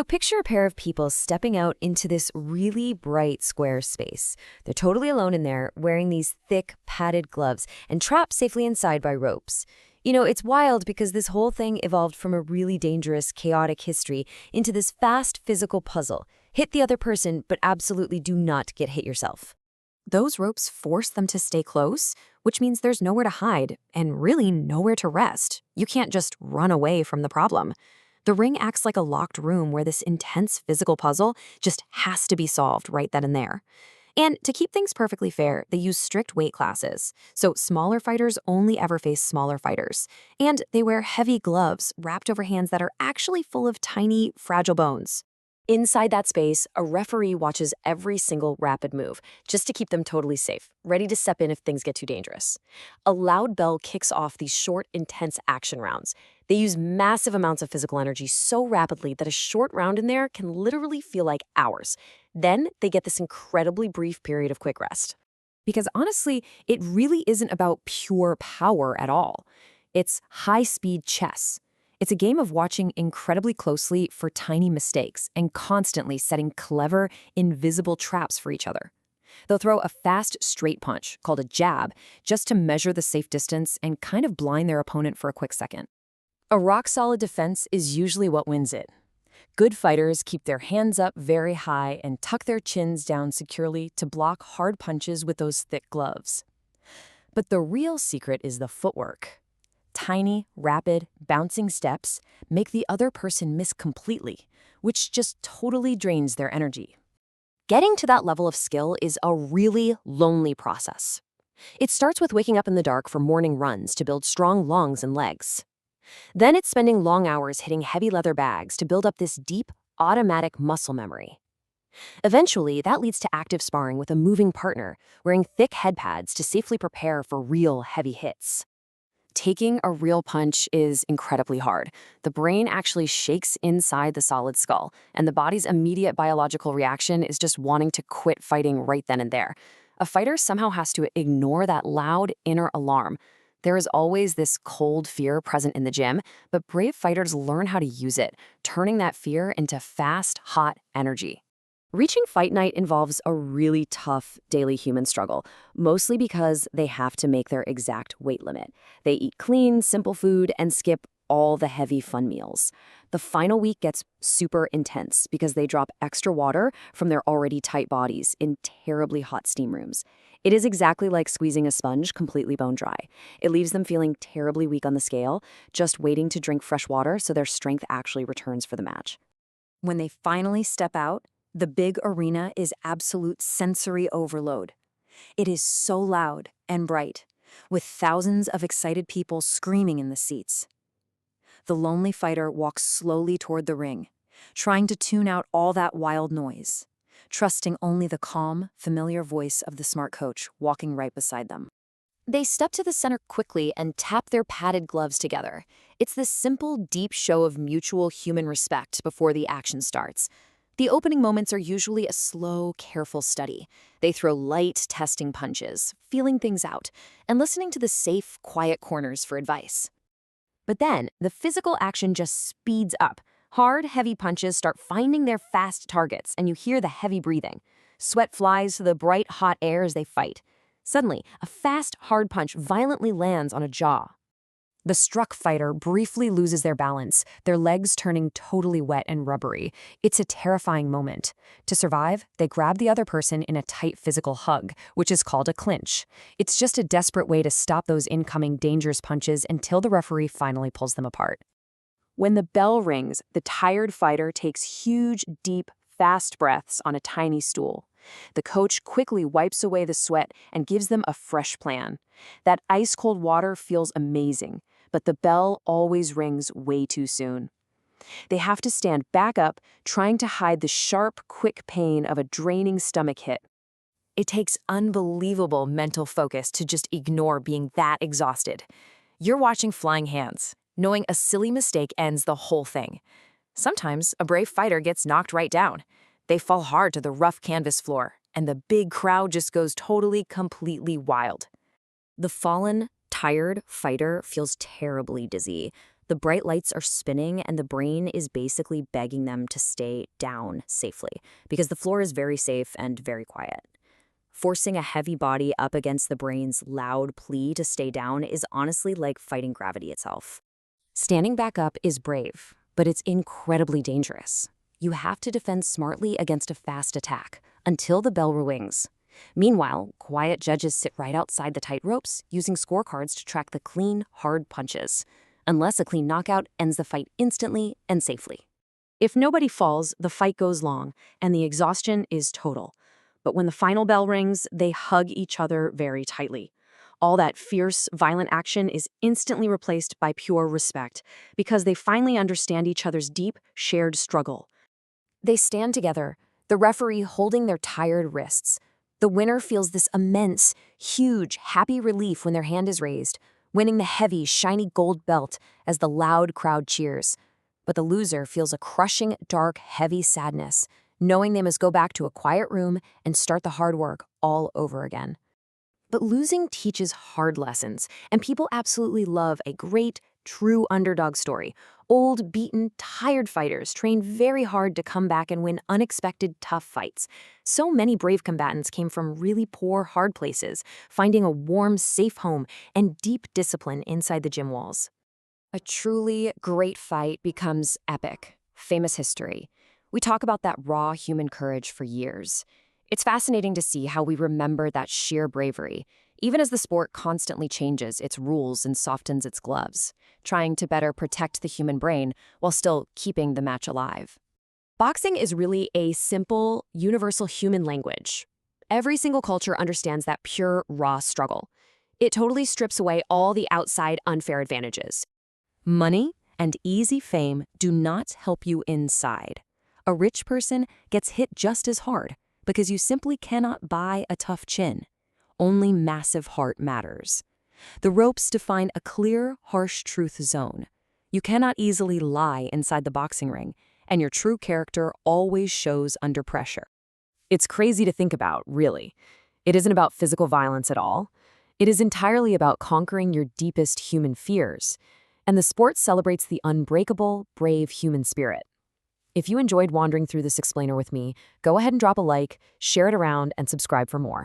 So picture a pair of people stepping out into this really bright square space. They're totally alone in there, wearing these thick, padded gloves and trapped safely inside by ropes. It's wild because this whole thing evolved from a really dangerous, chaotic history into this fast physical puzzle. Hit the other person, but absolutely do not get hit yourself. Those ropes force them to stay close, which means there's nowhere to hide and really nowhere to rest. You can't just run away from the problem. The ring acts like a locked room where this intense physical puzzle just has to be solved right then and there. And to keep things perfectly fair, they use strict weight classes. So smaller fighters only ever face smaller fighters. And they wear heavy gloves wrapped over hands that are actually full of tiny, fragile bones. Inside that space, a referee watches every single rapid move, just to keep them totally safe, ready to step in if things get too dangerous. A loud bell kicks off these short, intense action rounds. They use massive amounts of physical energy so rapidly that a short round in there can literally feel like hours. Then they get this incredibly brief period of quick rest. Because honestly, it really isn't about pure power at all. It's high-speed chess. It's a game of watching incredibly closely for tiny mistakes and constantly setting clever, invisible traps for each other. They'll throw a fast, straight punch, called a jab, just to measure the safe distance and kind of blind their opponent for a quick second. A rock-solid defense is usually what wins it. Good fighters keep their hands up very high and tuck their chins down securely to block hard punches with those thick gloves. But the real secret is the footwork. Tiny, rapid, bouncing steps make the other person miss completely, which just totally drains their energy. Getting to that level of skill is a really lonely process. It starts with waking up in the dark for morning runs to build strong lungs and legs. Then it's spending long hours hitting heavy leather bags to build up this deep, automatic muscle memory. Eventually, that leads to active sparring with a moving partner, wearing thick head pads to safely prepare for real heavy hits. Taking a real punch is incredibly hard. The brain actually shakes inside the solid skull, and the body's immediate biological reaction is just wanting to quit fighting right then and there. A fighter somehow has to ignore that loud inner alarm. There is always this cold fear present in the gym, but brave fighters learn how to use it, turning that fear into fast, hot energy. Reaching fight night involves a really tough daily human struggle, mostly because they have to make their exact weight limit. They eat clean, simple food and skip all the heavy fun meals. The final week gets super intense because they drop extra water from their already tight bodies in terribly hot steam rooms. It is exactly like squeezing a sponge completely bone dry. It leaves them feeling terribly weak on the scale, just waiting to drink fresh water so their strength actually returns for the match. When they finally step out, the big arena is absolute sensory overload. It is so loud and bright, with thousands of excited people screaming in the seats. The lonely fighter walks slowly toward the ring, trying to tune out all that wild noise, trusting only the calm, familiar voice of the smart coach walking right beside them. They step to the center quickly and tap their padded gloves together. It's this simple, deep show of mutual human respect before the action starts. The opening moments are usually a slow, careful study. They throw light, testing punches, feeling things out, and listening to the safe, quiet corners for advice. But then, the physical action just speeds up. Hard, heavy punches start finding their fast targets, and you hear the heavy breathing. Sweat flies to the bright, hot air as they fight. Suddenly, a fast, hard punch violently lands on a jaw. The struck fighter briefly loses their balance, their legs turning totally wet and rubbery. It's a terrifying moment. To survive, they grab the other person in a tight physical hug, which is called a clinch. It's just a desperate way to stop those incoming dangerous punches until the referee finally pulls them apart. When the bell rings, the tired fighter takes huge, deep, fast breaths on a tiny stool. The coach quickly wipes away the sweat and gives them a fresh plan. That ice-cold water feels amazing, but the bell always rings way too soon. They have to stand back up, trying to hide the sharp, quick pain of a draining stomach hit. It takes unbelievable mental focus to just ignore being that exhausted. You're watching Flying Hands, knowing a silly mistake ends the whole thing. Sometimes a brave fighter gets knocked right down. They fall hard to the rough canvas floor, and the big crowd just goes totally, completely wild. The fallen, tired fighter feels terribly dizzy. The bright lights are spinning, and the brain is basically begging them to stay down safely because the floor is very safe and very quiet. Forcing a heavy body up against the brain's loud plea to stay down is honestly like fighting gravity itself. Standing back up is brave, but it's incredibly dangerous. You have to defend smartly against a fast attack until the bell rings. Meanwhile, quiet judges sit right outside the tight ropes, using scorecards to track the clean, hard punches, unless a clean knockout ends the fight instantly and safely. If nobody falls, the fight goes long, and the exhaustion is total. But when the final bell rings, they hug each other very tightly. All that fierce, violent action is instantly replaced by pure respect, because they finally understand each other's deep, shared struggle. They stand together, the referee holding their tired wrists. The winner feels this immense, huge, happy relief when their hand is raised, winning the heavy, shiny gold belt as the loud crowd cheers. But the loser feels a crushing, dark, heavy sadness, knowing they must go back to a quiet room and start the hard work all over again. But losing teaches hard lessons, and people absolutely love a great, true underdog story. Old, beaten, tired fighters train very hard to come back and win unexpected, tough fights. So many brave combatants came from really poor, hard places, finding a warm, safe home and deep discipline inside the gym walls. A truly great fight becomes epic, famous history. We talk about that raw human courage for years. It's fascinating to see how we remember that sheer bravery, even as the sport constantly changes its rules and softens its gloves, trying to better protect the human brain while still keeping the match alive. Boxing is really a simple, universal human language. Every single culture understands that pure, raw struggle. It totally strips away all the outside unfair advantages. Money and easy fame do not help you inside. A rich person gets hit just as hard because you simply cannot buy a tough chin. Only massive heart matters. The ropes define a clear, harsh truth zone. You cannot easily lie inside the boxing ring, and your true character always shows under pressure. It's crazy to think about, really. It isn't about physical violence at all. It is entirely about conquering your deepest human fears. And the sport celebrates the unbreakable, brave human spirit. If you enjoyed wandering through this explainer with me, go ahead and drop a like, share it around, and subscribe for more.